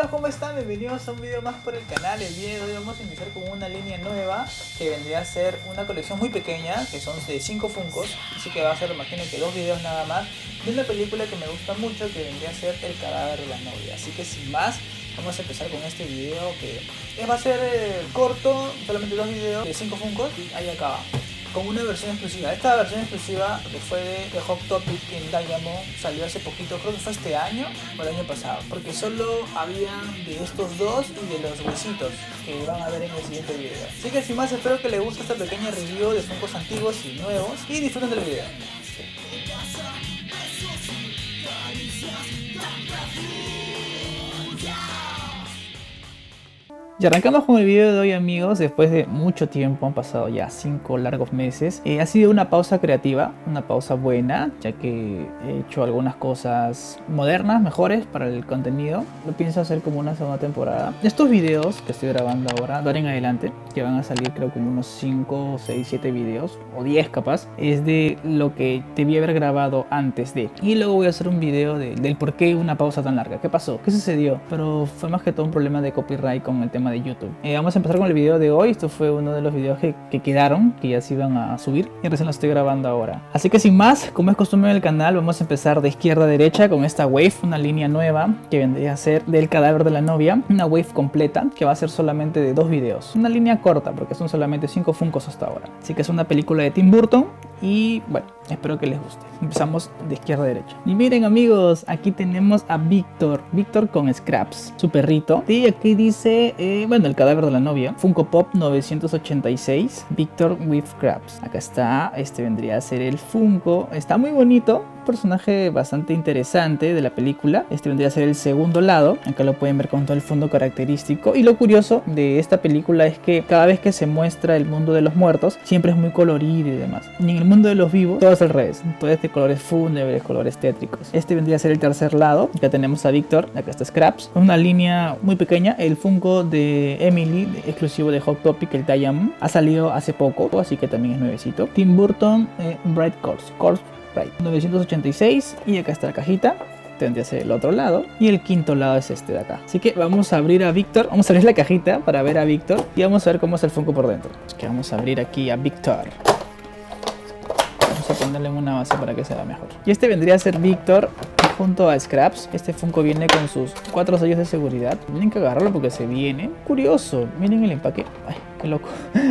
amigos, ¿cómo están? Bienvenidos a un video más por el canal. El video de hoy vamos a iniciar con una línea nueva que vendría a ser una colección muy pequeña, que son de 5 Funkos. Así que va a ser, imagino que 2 videos nada más, de una película que me gusta mucho, que vendría a ser El Cadáver de la Novia. Así que sin más, vamos a empezar con este video que va a ser corto, solamente 2 videos de 5 Funkos y ahí acaba. Con una versión exclusiva. Esta versión exclusiva que fue de Hot Topic en Diamond salió hace poquito, creo que fue este año o el año pasado, porque solo habían de estos dos y de los huesitos que van a ver en el siguiente video. Así que sin más, espero que les guste esta pequeña review de Funkos antiguos y nuevos y disfruten del video. Y arrancamos con el video de hoy, amigos. Después de mucho tiempo, han pasado ya 5 largos meses. Ha sido una pausa creativa, una pausa buena, ya que he hecho algunas cosas modernas, mejores para el contenido. Lo pienso hacer como una segunda temporada. Estos videos que estoy grabando ahora, de ahora en adelante, que van a salir creo como unos 5, 6, 7 videos, o 10 capaz, es de lo que debí haber grabado antes de. Y luego voy a hacer un video del por qué una pausa tan larga. ¿Qué pasó? ¿Qué sucedió? Pero fue más que todo un problema de copyright con el tema de YouTube. Vamos a empezar con el video de hoy. Esto fue uno de los videos que quedaron, que ya se iban a subir y recién lo estoy grabando ahora. Así que sin más, como es costumbre en el canal, vamos a empezar de izquierda a derecha con esta wave, una línea nueva que vendría a ser del Cadáver de la Novia, una wave completa que va a ser solamente de 2 videos, una línea corta porque son solamente 5 Funkos hasta ahora. Así que es una película de Tim Burton y bueno, espero que les guste. Empezamos de izquierda a derecha. Y miren, amigos, aquí tenemos a Víctor con Scraps, su perrito. Y aquí dice, bueno, el Cadáver de la Novia, Funko Pop 986, Víctor with Scraps. Acá está, este vendría a ser el Funko. Está muy bonito, un personaje bastante interesante de la película. Este vendría a ser el segundo lado. Acá lo pueden ver con todo el fondo característico. Y lo curioso de esta película es que cada vez que se muestra el mundo de los muertos, siempre es muy colorido y demás. Y en el mundo de los vivos, todo es al revés. Todo es de colores fúnebres, colores tétricos. Este vendría a ser el tercer lado. Acá tenemos a Víctor, acá está Scraps. Una línea muy pequeña. El Funko de Emily, exclusivo de Hot Topic, el Diamond, ha salido hace poco, así que también es nuevecito. Tim Burton, Bright Course 986. Y acá está la cajita. Tendría que ser el otro lado. Y el quinto lado es este de acá. Así que vamos a abrir a Víctor. Vamos a abrir la cajita para ver a Víctor. Y vamos a ver cómo es el Funko por dentro. Así que vamos a abrir aquí a Víctor. Vamos a ponerle en una base para que sea mejor. Y este vendría a ser Víctor junto a Scraps. Este Funko viene con sus 4 sellos de seguridad. Tienen que agarrarlo porque se viene. Curioso. Miren el empaque. Ay, qué loco.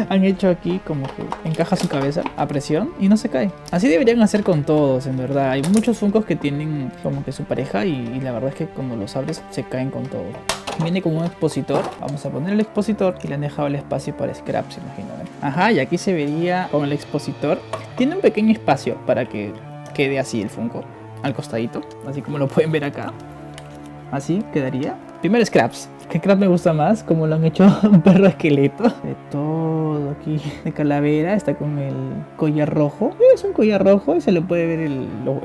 Han hecho aquí como que encaja su cabeza a presión y no se cae. Así deberían hacer con todos, en verdad. Hay muchos Funkos que tienen como que su pareja y la verdad es que cuando los abres se caen con todo. Viene con un expositor. Vamos a poner el expositor y le han dejado el espacio para Scraps, imagino. Ajá, y aquí se vería con el expositor. Tiene un pequeño espacio para que quede así el Funko al costadito, así como lo pueden ver acá. Así quedaría. Primero Scraps. ¿Qué Scraps me gusta más? Como lo han hecho un perro esqueleto. De todo aquí de calavera. Está con el collar rojo. Es un collar rojo y se le puede ver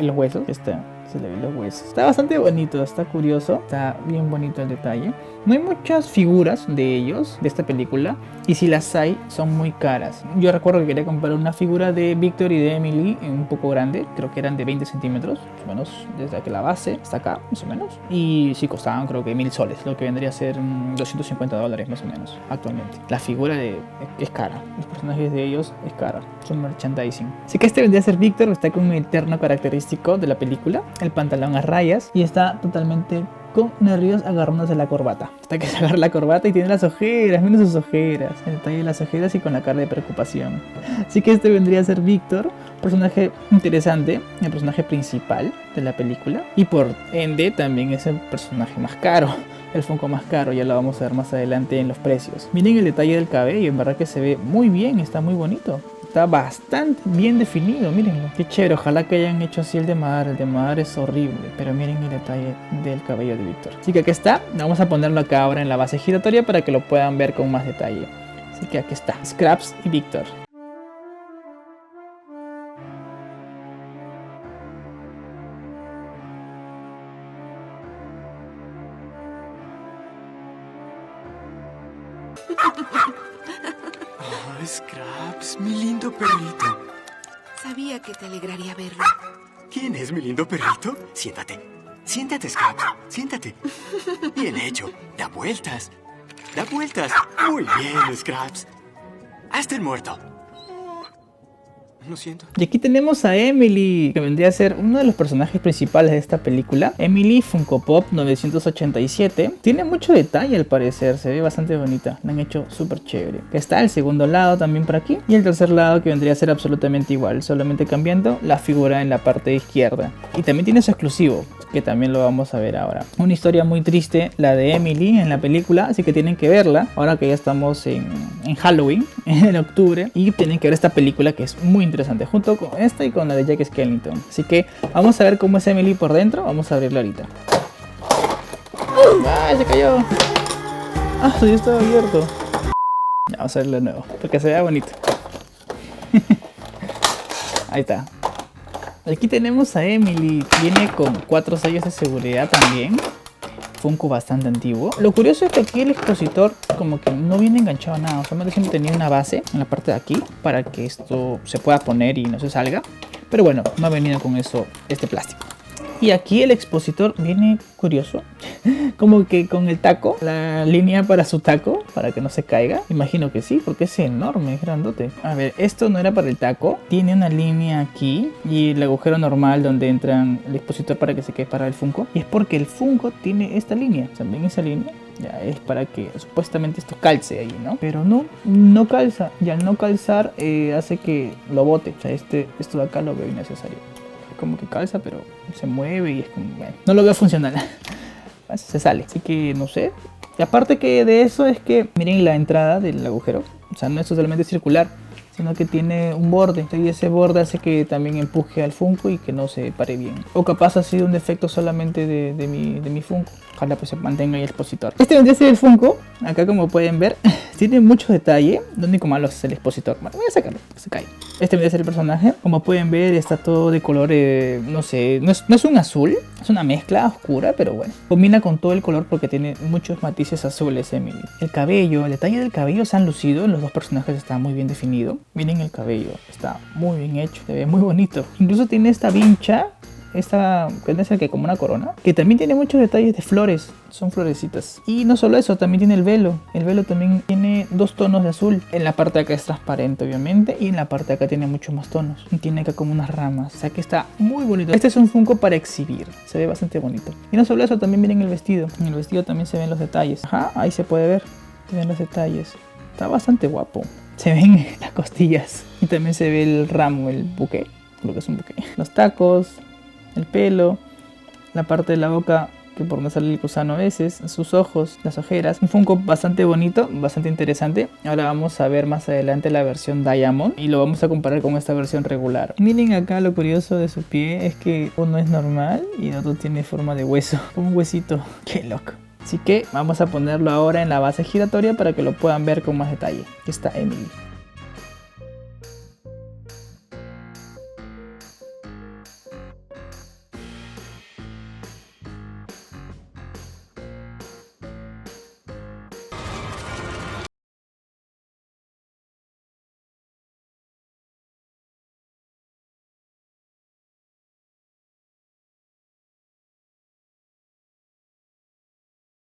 los huesos. Se le ven los huesos. Está bastante bonito, está curioso. Está bien bonito el detalle. No hay muchas figuras de ellos, de esta película. Y si las hay, son muy caras. Yo recuerdo que quería comprar una figura de Víctor y de Emily un poco grande. Creo que eran de 20 centímetros, más o menos, desde aquí la base hasta acá, más o menos. Y sí costaban, creo que 1000 soles, lo que vendría a ser $250 más o menos, actualmente. La figura es cara. Los personajes de ellos es cara. Son merchandising. Así que este vendría a ser Víctor, está con un terno característico de la película. El pantalón a rayas y está totalmente con nervios agarrándose la corbata. Hasta que se agarra la corbata y tiene las ojeras, miren sus ojeras, el detalle de las ojeras y con la cara de preocupación. Así que este vendría a ser Víctor, personaje interesante, el personaje principal de la película y por ende también es el personaje más caro. El Funko más caro, ya lo vamos a ver más adelante en los precios. Miren el detalle del cabello, en verdad que se ve muy bien, está muy bonito. Está bastante bien definido, mírenlo. Qué chévere, ojalá que hayan hecho así el de Madar. El de Madar es horrible, pero miren el detalle del cabello de Víctor. Así que aquí está, vamos a ponerlo acá ahora en la base giratoria para que lo puedan ver con más detalle. Así que aquí está, Scraps y Víctor. Oh, Scraps, mi lindo perrito. Sabía que te alegraría verlo. ¿Quién es mi lindo perrito? Siéntate. Siéntate, Scraps. Siéntate. Bien hecho. Da vueltas. Da vueltas. Muy bien, Scraps. Hazte el muerto. Lo siento. Y aquí tenemos a Emily, que vendría a ser uno de los personajes principales de esta película. Emily Funko Pop 987. Tiene mucho detalle al parecer, se ve bastante bonita. La han hecho súper chévere. Está el segundo lado también por aquí. Y el tercer lado que vendría a ser absolutamente igual, solamente cambiando la figura en la parte izquierda. Y también tiene su exclusivo, que también lo vamos a ver ahora. Una historia muy triste, la de Emily en la película, así que tienen que verla ahora que ya estamos en Halloween, en octubre, y tienen que ver esta película que es muy interesante, junto con esta y con la de Jack Skellington. Así que vamos a ver cómo es Emily por dentro. Vamos a abrirla ahorita. ¡Ah, se cayó! ¡Ah, ya estaba abierto! Vamos a verlo de nuevo, porque se vea bonito. Ahí está. Aquí tenemos a Emily, viene con 4 sellos de seguridad también. Funko bastante antiguo. Lo curioso es que aquí el expositor como que no viene enganchado a nada. Solamente siempre tenía una base en la parte de aquí para que esto se pueda poner y no se salga. Pero bueno, no ha venido con eso este plástico. Y aquí el expositor viene curioso, como que con el taco, la línea para su taco, para que no se caiga. Imagino que sí, porque es enorme, es grandote. A ver, esto no era para el taco, tiene una línea aquí y el agujero normal donde entra el expositor para que se quede para el Funko. Y es porque el Funko tiene esta línea, también esa línea. Ya es para que supuestamente esto calce ahí, ¿no? Pero no calza. Y al no calzar hace que lo bote. O sea, esto de acá lo veo innecesario. Como que calza, pero se mueve y es como, bueno, no lo veo funcional. Se sale, así que no sé. Y aparte que de eso es que miren la entrada del agujero. O sea, no es totalmente circular, sino que tiene un borde. Y ese borde hace que también empuje al Funko y que no se pare bien. O capaz ha sido un defecto solamente de mi Funko. Ojalá pues se mantenga ahí el expositor. Este vendría a ser el Funko. Acá como pueden ver, tiene mucho detalle. Lo único malo es el expositor. Bueno, voy a sacarlo, que se cae. Este vendría a ser el personaje. Como pueden ver, está todo de color, no sé, no es un azul. Es una mezcla oscura, pero bueno. Combina con todo el color porque tiene muchos matices azules, Emily. El cabello, el detalle del cabello se han lucido. Los dos personajes están muy bien definidos. Miren el cabello, está muy bien hecho. Se ve muy bonito. Incluso tiene esta vincha. Esta es que como una corona, que también tiene muchos detalles de flores, son florecitas. Y no solo eso, también tiene el velo también tiene 2 tonos de azul. En la parte de acá es transparente obviamente, y en la parte de acá tiene muchos más tonos. Y tiene acá como unas ramas, o sea que está muy bonito. Este es un Funko para exhibir, se ve bastante bonito. Y no solo eso, también miren el vestido. En el vestido también se ven los detalles. Ajá, ahí se puede ver, se ven los detalles. Está bastante guapo. Se ven las costillas y también se ve el ramo, el buque, lo que es un buque. Los tacos, el pelo, la parte de la boca que por no sale el gusano a veces, sus ojos, las ojeras. Un Funko bastante bonito, bastante interesante. Ahora vamos a ver más adelante la versión Diamond y lo vamos a comparar con esta versión regular. Miren acá lo curioso de su pie es que uno es normal y el otro tiene forma de hueso, como un huesito. Qué loco. Así que vamos a ponerlo ahora en la base giratoria para que lo puedan ver con más detalle. Aquí está Emily.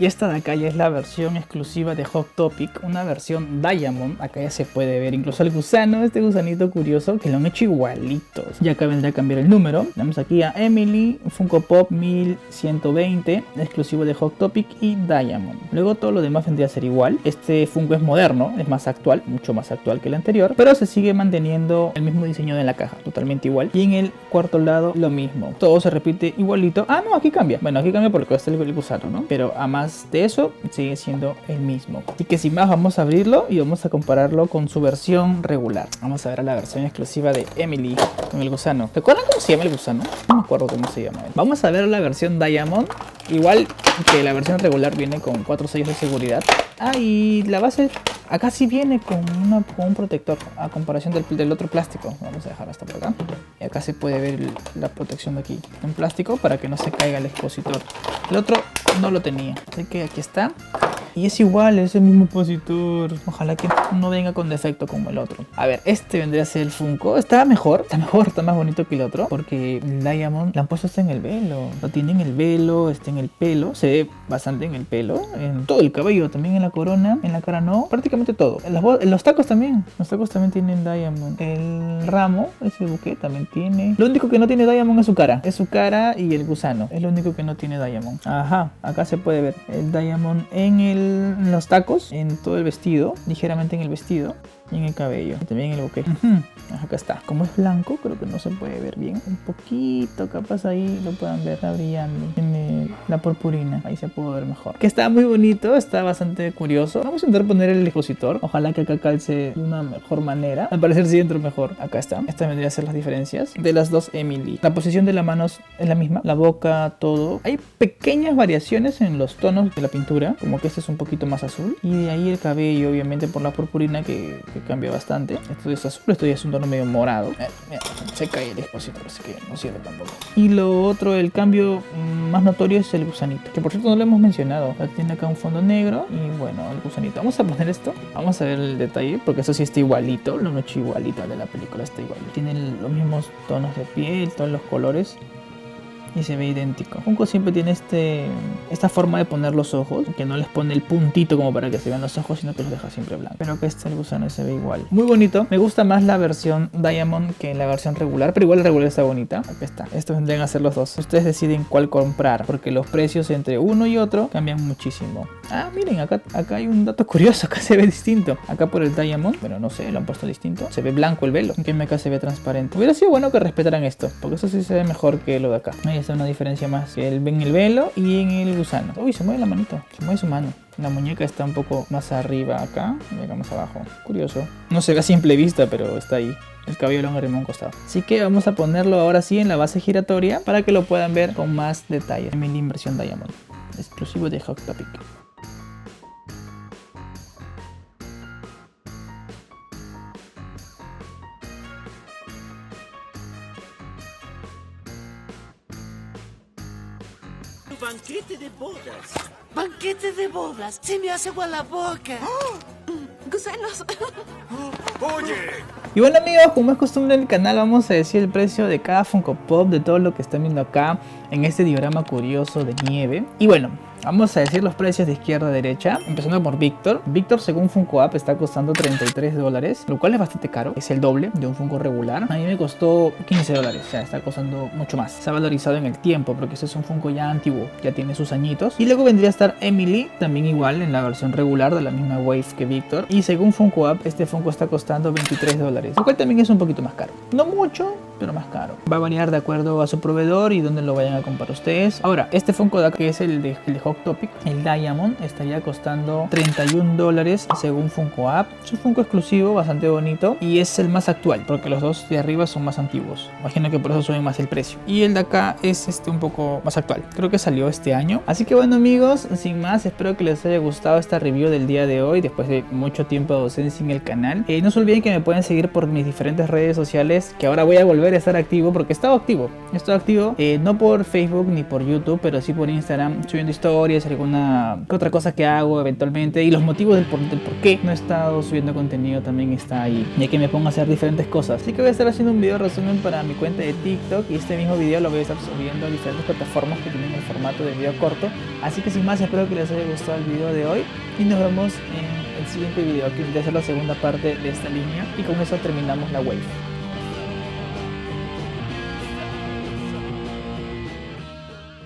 Y esta de acá ya es la versión exclusiva de Hot Topic, una versión Diamond. Acá ya se puede ver incluso el gusano, este gusanito curioso, que lo han hecho igualitos. Y acá vendrá a cambiar el número. Tenemos aquí a Emily, Funko Pop 1120, exclusivo de Hot Topic y Diamond. Luego todo lo demás vendría a ser igual. Este Funko es moderno, es más actual, mucho más actual que el anterior, pero se sigue manteniendo el mismo diseño de la caja, totalmente igual. Y en el cuarto lado lo mismo. Todo se repite igualito. Ah, no, aquí cambia. Bueno, aquí cambia porque está el gusano, ¿no? Pero a más de eso sigue siendo el mismo. Así que sin más vamos a abrirlo y vamos a compararlo con su versión regular. Vamos a ver la versión exclusiva de Emily con el gusano. ¿Recuerdan cómo se llama el gusano? No me acuerdo cómo se llama. Vamos a ver la versión Diamond. Igual que la versión regular viene con 4 sellos de seguridad. Ah, y la base acá sí viene con un protector a comparación del otro plástico. Vamos a dejar hasta por acá. Y acá se puede ver la protección de aquí. Un plástico para que no se caiga el expositor. El otro no lo tenía. Así que aquí está. Y es igual, es el mismo expositor. Ojalá que no venga con defecto como el otro. A ver, este vendría a ser el Funko. Está mejor, está más bonito que el otro. Porque el Diamond lo han puesto hasta en el velo. Lo tiene en el velo, está en el pelo. Se ve bastante en el pelo. En todo el cabello, también en la corona. En la cara no. Prácticamente todo. En los tacos también. Los tacos también tienen Diamond. El ramo, ese buque también tiene. Lo único que no tiene Diamond es su cara. Es su cara y el gusano. Es lo único que no tiene Diamond. Ajá, acá se puede ver el Diamond en los tacos, en todo el vestido, ligeramente en el vestido y en el cabello, y también en el buque. Acá está. Como es blanco, creo que no se puede ver bien. Un poquito, capaz ahí lo puedan ver. Está brillando. Tiene la purpurina. Ahí se puede ver mejor. Que está muy bonito, está bastante curioso. Vamos a intentar poner el expositor. Ojalá que acá calce de una mejor manera. Al parecer sí entró mejor. Acá está. Esta vendría a ser las diferencias de las dos Emily. La posición de las manos es la misma. La boca, todo. Hay pequeñas variaciones en los tonos de la pintura. Como que este es un poquito más azul. Y de ahí el cabello, obviamente por la purpurina que cambia bastante. Esto es azul, esto ya es un tono medio morado. Mira, se cae el expositor, así que no sirve tampoco. Y lo otro, el cambio más notorio es el gusanito, que por cierto no lo hemos mencionado. Tiene acá un fondo negro y bueno, el gusanito. Vamos a poner esto, vamos a ver el detalle, porque eso sí está igualito, lo he hecho igualito al de la película, está igual. Tienen los mismos tonos de piel, todos los colores. Y se ve idéntico. Funko siempre tiene esta forma de poner los ojos, que no les pone el puntito como para que se vean los ojos, sino que los deja siempre blancos. Pero que el gusano se ve igual. Muy bonito. Me gusta más la versión Diamond que la versión regular, pero igual la regular está bonita. Aquí está. Estos vendrían a ser los dos. Ustedes deciden cuál comprar, porque los precios entre uno y otro cambian muchísimo. Ah, miren, acá hay un dato curioso. Acá se ve distinto. Acá por el Diamond, bueno, no sé, lo han puesto distinto. Se ve blanco el velo. En cambio acá se ve transparente. Hubiera sido bueno que respetaran esto, porque eso sí se ve mejor que lo de acá. Ahí está una diferencia más. En el velo y en el gusano. Uy, se mueve la manito. Se mueve su mano. La muñeca está un poco más arriba acá y acá más abajo. Curioso. No se ve a simple vista, pero está ahí. El cabello lo han arrimado a un costado. Así que vamos a ponerlo ahora sí en la base giratoria para que lo puedan ver con más detalle. En mi versión Diamond. Exclusivo de Hot Topic. Banquete de bodas. ¡Banquete de bodas! ¡Se me hace agua la boca! ¡Gusanos! Oye. Y bueno amigos, como es costumbre en el canal, vamos a decir el precio de cada Funko Pop, de todo lo que están viendo acá en este diorama curioso de nieve. Y bueno, vamos a decir los precios de izquierda a derecha, empezando por Victor. Victor, según Funko App, está costando $33, lo cual es bastante caro. Es el doble de un Funko regular. A mí me costó $15, o sea, está costando mucho más. Se ha valorizado en el tiempo, porque este es un Funko ya antiguo, ya tiene sus añitos. Y luego vendría a estar Emily, también igual en la versión regular de la misma wave que Victor. Y según Funko App, este Funko está costando $23, lo cual también es un poquito más caro. No mucho, pero más caro. Va a variar de acuerdo a su proveedor y dónde lo vayan a comprar ustedes. Ahora, este Funko de acá, que es el de Hot Topic, el Diamond, estaría costando $31 según Funko App. Es un Funko exclusivo, bastante bonito, y es el más actual, porque los dos de arriba son más antiguos. Imagino que por eso sube más el precio. Y el de acá es un poco más actual. Creo que salió este año. Así que bueno amigos, sin más, espero que les haya gustado esta review del día de hoy, después de mucho tiempo de ausencia en el canal. No se olviden que me pueden seguir por mis diferentes redes sociales, que ahora voy a volver a estar activo, porque he estado activo, no por Facebook ni por YouTube, pero sí por Instagram, subiendo historias, alguna otra cosa que hago eventualmente, y los motivos del por qué no he estado subiendo contenido también está ahí, ya que me pongo a hacer diferentes cosas. Así que voy a estar haciendo un video resumen para mi cuenta de TikTok, y este mismo video lo voy a estar subiendo a diferentes plataformas que tienen el formato de video corto. Así que sin más, espero que les haya gustado el video de hoy y nos vemos en el siguiente video, que intentaré hacer la segunda parte de esta línea, y con eso terminamos la wave.